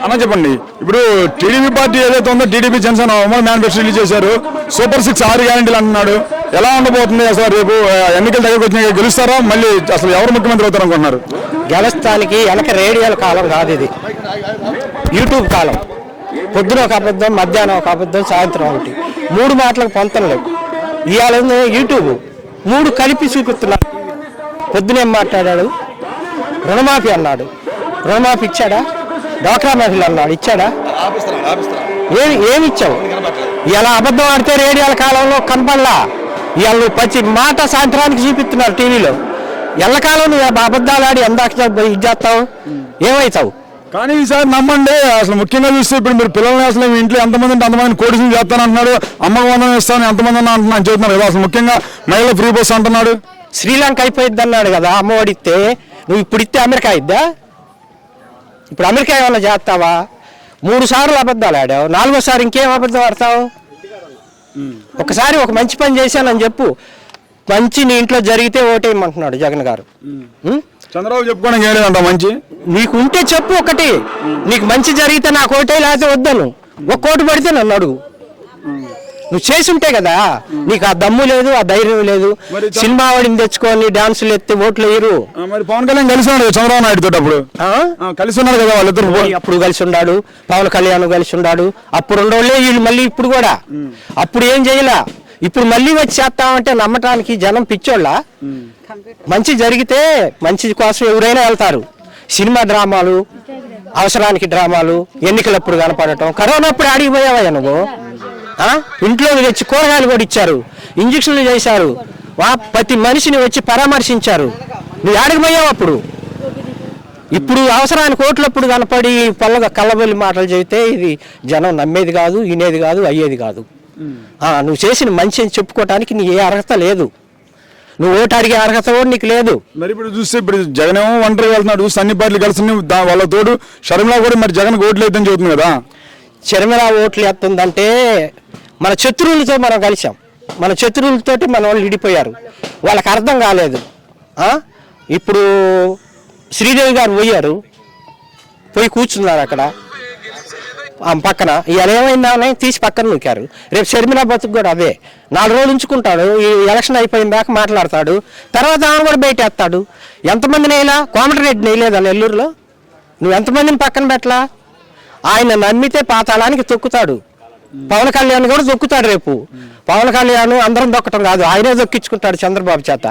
అన్న చెప్పండి, ఇప్పుడు టీడీపీ పార్టీ ఏదైతే ఉందో టీడీపీ జనసేన ఉమ్మడి మేనిఫెస్టో రిలీజ్ చేశారు. సూపర్ 6 6 గ్యారెంటీలు అంటున్నాడు. ఎలా ఉండబోతుంది అసలు? రేపు ఎన్నికలు దగ్గరకు వచ్చినాయి, గెలుస్తారా? మళ్ళీ అసలు ఎవరు ముఖ్యమంత్రి అవుతారు అనుకుంటున్నారు? గెలుస్తానికి వెనక రేడియోల కాలం కాదు, ఇది యూట్యూబ్ కాలం. పొద్దున ఒక అబద్ధం, మధ్యాహ్నం ఒక అబద్ధం, సాయంత్రం ఒకటి, 3 మాటలకు పొంతం లేవు. ఇవాళ యూట్యూబ్ 3 కలిపి చూపిస్తున్నారు. పొద్దునేం మాట్లాడాడు? రుణమాఫీ అన్నాడు. రుణమాఫీ ఇచ్చాడా? డ్వాక్రా మహిళలు అన్నాడు, ఇచ్చాడా? ఏమి ఇచ్చావు? ఇలా అబద్ధం ఆడితే రేడియోల కాలంలో కనపడలా. ఇవాళ నువ్వు ప్రతి మాట సాయంత్రానికి చూపిస్తున్నారు టీవీలో. ఎల్లకాలం నువ్వు అబద్ధాలు ఆడి ఎందాక ఇది చేస్తావు, ఏమవుతావు? కానీ ఈసారి నమ్మండి, అసలు ముఖ్యంగా చూస్తే ఇప్పుడు మీరు పిల్లల్ని అసలు మీ ఇంట్లో ఎంతమంది అంటే అంతమంది కోడిసులు చేస్తాను అంటున్నాడు. అమ్మకు వందనం ఇస్తాను ఎంతమంది అన్నా అంటున్నాను చెబుతున్నారు కదా. అసలు ముఖ్యంగా మహిళలు ఫ్రీ బస్ అంటున్నాడు. శ్రీలంక అయిపోయిద్ది అన్నాడు కదా అమ్మఒడి ఇస్తే. నువ్వు ఇప్పుడు ఇస్తే అమెరికా ఇద్దా? ఇప్పుడు అమెరికా ఏమన్నా చేస్తావా? 3 సార్లు అబద్ధాలు ఆడావు, 4వసారి ఇంకేం అబద్ధం ఆడతావు? ఒకసారి ఒక మంచి పని చేశానని చెప్పు. మంచి నీ ఇంట్లో జరిగితే ఓటేయమంటున్నాడు జగన్ గారు. చంద్రబాబు చెప్పుకోవడానికి ఏం లేదంట మంచి. నీకు ఉంటే చెప్పు ఒకటి, నీకు మంచి జరిగితే నాకు ఓటే, లేకపోతే వద్దను. ఒక కోటు పడితే నన్ను అడుగు. నువ్వు చేసి ఉంటే కదా. నీకు ఆ దమ్ము లేదు, ఆ ధైర్యం లేదు. సినిమా వాడిని తెచ్చుకొని డాన్సులు ఎత్తి ఓట్లు వేయరు. మరి పవన్ కళ్యాణ్ కలిసి ఉన్నాడు చంద్రబాబు నాయుడు తోటి, అప్పుడు కలిసి ఉన్నారు కదా వాళ్ళిద్దరు. అప్పుడు కలిసి ఉన్నాడు, పవన్ కళ్యాణ్ కలిసి ఉన్నాడు. అప్పుడు ఉండోళ్ళే వీళ్ళు మళ్ళీ ఇప్పుడు కూడా. అప్పుడు ఏం చేయలా, ఇప్పుడు మళ్ళీ వచ్చి చేస్తామంటే నమ్మటానికి జనం పిచ్చోళ్ళ. మంచి జరిగితే మంచి కోసం ఎవరైనా వెళ్తారు. సినిమా డ్రామాలు, అవసరానికి డ్రామాలు, ఎన్నికలప్పుడు కనపడటం. కరోనా అప్పుడు ఆడిపోయావా నువ్వు? ఇంట్లో తెచ్చి కూరగాయలు కూడా ఇచ్చారు, ఇంజక్షన్లు చేశారు, ప్రతి మనిషిని వచ్చి పరామర్శించారు. నువ్వు ఆడిపోయావు అప్పుడు. ఇప్పుడు అవసరానికి ఓట్లప్పుడు కనపడి పొల్లగా కళ్ళబొల్లి మాటలు చెబితే ఇది జనం నమ్మేది కాదు, వినేది కాదు, అయ్యేది కాదు. నువ్వు చేసిన మంచి అని చెప్పుకోవటానికి నీ ఏ అర్హత లేదు. నువ్వు ఓటు అడిగే అర్హత కూడా నీకు లేదు. మరి ఇప్పుడు చూస్తే ఇప్పుడు జగన్ ఏమో ఒంటరి వెళ్తున్నాడు, అన్ని పార్టీలు కలిసి వాళ్ళ తోడు షర్మిలా కూడా మరి జగన్ ఓట్లు వేద్దని చెబుతుంది కదా. షర్మిలా ఓట్లు ఎత్తుందంటే మన శత్రువులతో మనం కలిసాం. మన శత్రువులతోటి మన వాళ్ళు విడిపోయారు. వాళ్ళకి అర్థం కాలేదు. ఇప్పుడు శ్రీదేవి గారు పోయి కూర్చున్నారు అక్కడ పక్కన. ఇవాళ ఏమైందని తీసి పక్కన నూకారు. రేపు షర్మిలా బతుకు కూడా అదే. 4 రోజులు ఉంచుకుంటాడు, ఈ ఎలక్షన్ అయిపోయిన దాకా మాట్లాడతాడు, తర్వాత ఆమె కూడా బయట వేస్తాడు. ఎంతమంది నెయ్యలా? కోమటిరెడ్డి నెయ్యలేదా నెల్లూరులో? నువ్వు ఎంతమందిని పక్కన పెట్టలా? ఆయన నమ్మితే పాతాళానికి తొక్కుతాడు. పవన్ కళ్యాణ్ కూడా దొక్కుతాడు రేపు. పవన్ కళ్యాణ్ అందరం దొక్కటం కాదు, ఆయనే దొక్కించుకుంటాడు చంద్రబాబు చేత.